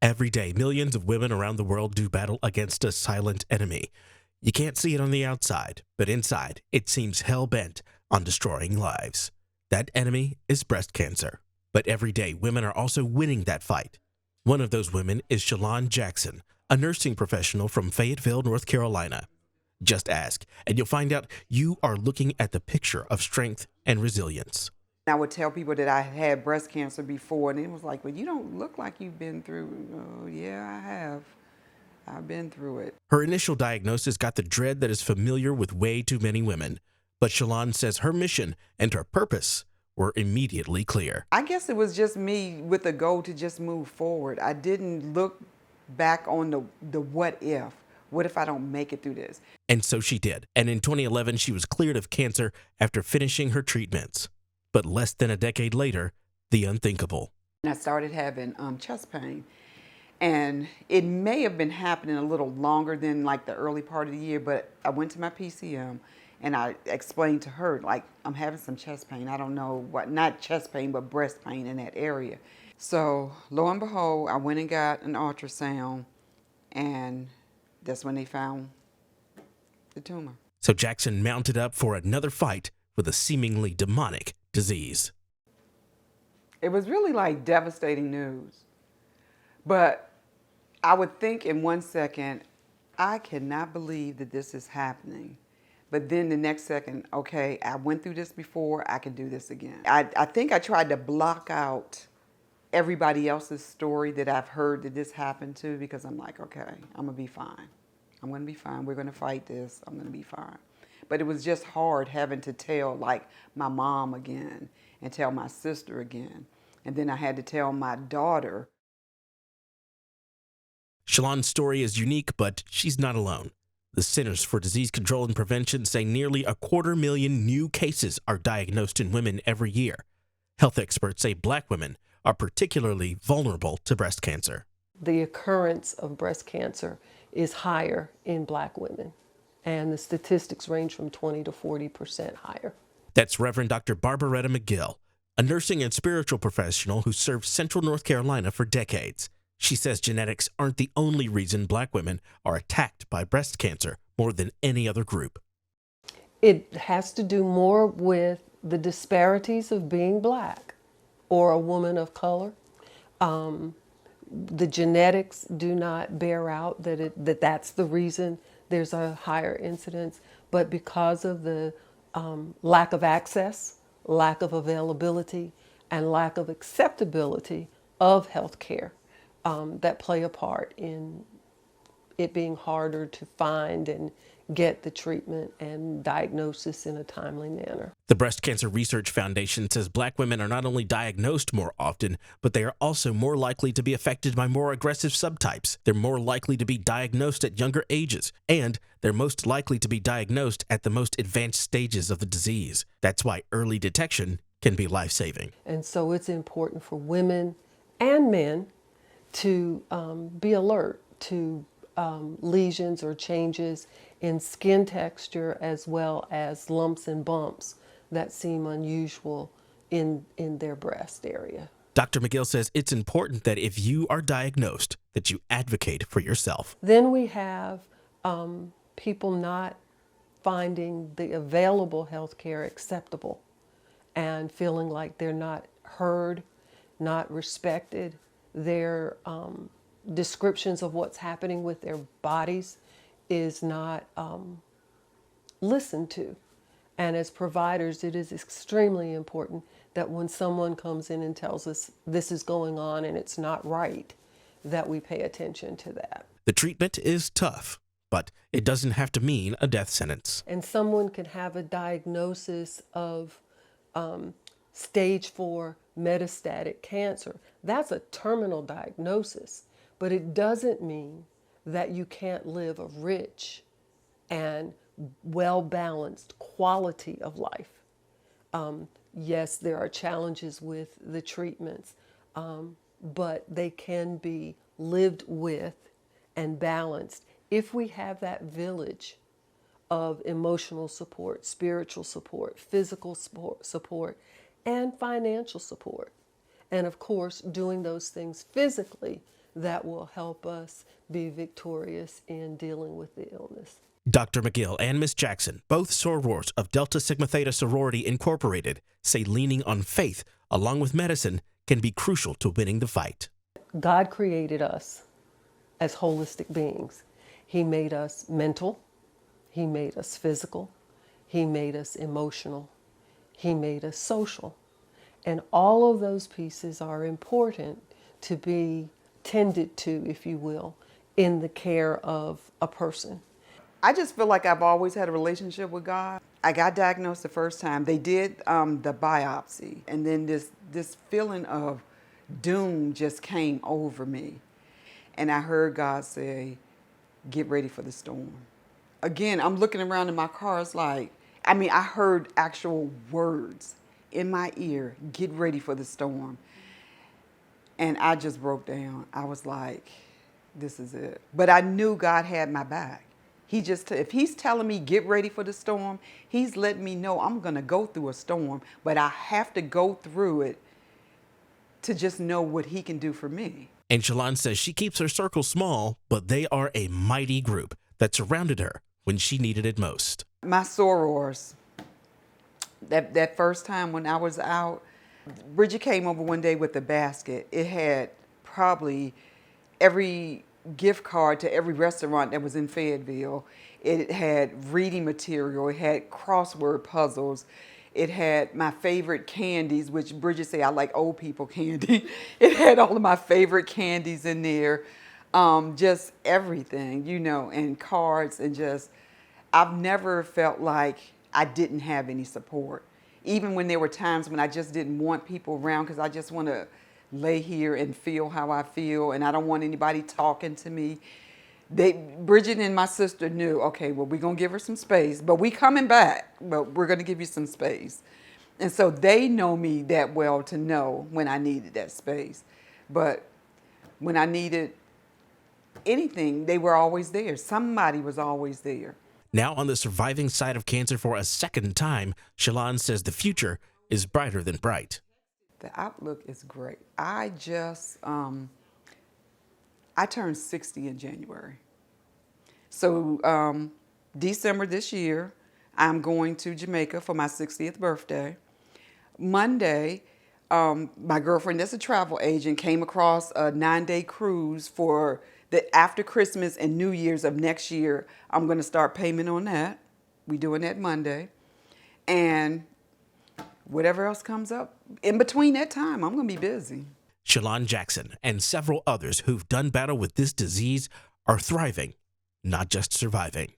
Every day, millions of women around the world do battle against a silent enemy. You can't see it on the outside, but inside, it seems hell-bent on destroying lives. That enemy is breast cancer. But every day, women are also winning that fight. One of those women is Shalon Jackson, a nursing professional from Fayetteville, North Carolina. Just ask, and you'll find out you are looking at the picture of strength and resilience. I would tell people that I had breast cancer before, and it was like, well, you don't look like you've been through. Oh, yeah, I have. I've been through it. Her initial diagnosis got the dread that is familiar with way too many women. But Shalon says her mission and her purpose were immediately clear. I guess it was just me with the goal to just move forward. I didn't look back on the what if. What if I don't make it through this? And so she did. And in 2011, she was cleared of cancer after finishing her treatments. But less than a decade later, the unthinkable. I started having chest pain. And it may have been happening a little longer than like the early part of the year, but I went to my PCM and I explained to her, like, I'm having some chest pain. I don't know what, not chest pain, but breast pain in that area. So lo and behold, I went and got an ultrasound, and that's when they found the tumor. So Jackson mounted up for another fight with a seemingly demonic disease. It was really like devastating news. But I would think in 1 second, I cannot believe that this is happening. But then the next second, okay, I went through this before, I can do this again. I think I tried to block out everybody else's story that I've heard that this happened to, because I'm like, okay, I'm gonna be fine. I'm gonna be fine. We're gonna fight this. I'm gonna be fine. But it was just hard having to tell like my mom again and tell my sister again. And then I had to tell my daughter. Shalon's story is unique, but she's not alone. The Centers for Disease Control and Prevention say nearly 250,000 new cases are diagnosed in women every year. Health experts say Black women are particularly vulnerable to breast cancer. The occurrence of breast cancer is higher in Black women, and the statistics range from 20 to 40% higher. That's Reverend Dr. Barbaretta McGill, a nursing and spiritual professional who served Central North Carolina for decades. She says genetics aren't the only reason Black women are attacked by breast cancer more than any other group. It has to do more with the disparities of being Black or a woman of color. The genetics do not bear out that that's the reason there's a higher incidence, but because of the lack of access, lack of availability, and lack of acceptability of health care that play a part in it being harder to find and get the treatment and diagnosis in a timely manner. The Breast Cancer Research Foundation says Black women are not only diagnosed more often, but they are also more likely to be affected by more aggressive subtypes. They're more likely to be diagnosed at younger ages, and they're most likely to be diagnosed at the most advanced stages of the disease. That's why early detection can be life-saving. And so it's important for women and men to be alert to lesions or changes in skin texture, as well as lumps and bumps that seem unusual in their breast area. Dr. McGill says it's important that if you are diagnosed, that you advocate for yourself. Then we have people not finding the available health care acceptable and feeling like they're not heard, not respected. Their descriptions of what's happening with their bodies is not listened to. And as providers, it is extremely important that when someone comes in and tells us this is going on and it's not right, that we pay attention to that. The treatment is tough, but it doesn't have to mean a death sentence. And someone can have a diagnosis of stage 4 metastatic cancer. That's a terminal diagnosis, but it doesn't mean that you can't live a rich and well-balanced quality of life. Yes, there are challenges with the treatments, but they can be lived with and balanced if we have that village of emotional support, spiritual support, physical support, and financial support. And of course, doing those things physically, that will help us be victorious in dealing with the illness. Dr. McGill and Miss Jackson, both sorors of Delta Sigma Theta Sorority Incorporated, say leaning on faith along with medicine can be crucial to winning the fight. God created us as holistic beings. He made us mental, He made us physical, He made us emotional, He made us social. And all of those pieces are important to be tended to, if you will, in the care of a person. I just feel like I've always had a relationship with God. I got diagnosed the first time. They did the biopsy, and then this feeling of doom just came over me. And I heard God say, get ready for the storm. Again, I'm looking around in my car. It's like, I heard actual words in my ear, get ready for the storm. And I just broke down. I was like, this is it. But I knew God had my back. If he's telling me get ready for the storm, he's letting me know I'm going to go through a storm, but I have to go through it to just know what he can do for me. And Shalon says she keeps her circle small, but they are a mighty group that surrounded her when she needed it most. My sorors, that first time when I was out, Bridget came over one day with a basket. It had probably every gift card to every restaurant that was in Fayetteville. It had reading material. It had crossword puzzles. It had my favorite candies, which Bridget said I like old people candy. It had all of my favorite candies in there. Just everything, and cards, and just, I've never felt like I didn't have any support. Even when there were times when I just didn't want people around because I just want to lay here and feel how I feel, and I don't want anybody talking to me. Bridget and my sister knew, okay, well, we're going to give her some space, but we coming back, but we're going to give you some space. And so they know me that well to know when I needed that space. But when I needed anything, they were always there. Somebody was always there. Now on the surviving side of cancer for a second time, Shalon says the future is brighter than bright. The outlook is great. I turned 60 in January. So December this year, I'm going to Jamaica for my 60th birthday. Monday, my girlfriend that's a travel agent came across a 9-day cruise for after Christmas and New Year's of next year. I'm going to start payment on that. We're doing that Monday. And whatever else comes up, in between that time, I'm going to be busy. Shalon Jackson and several others who've done battle with this disease are thriving, not just surviving.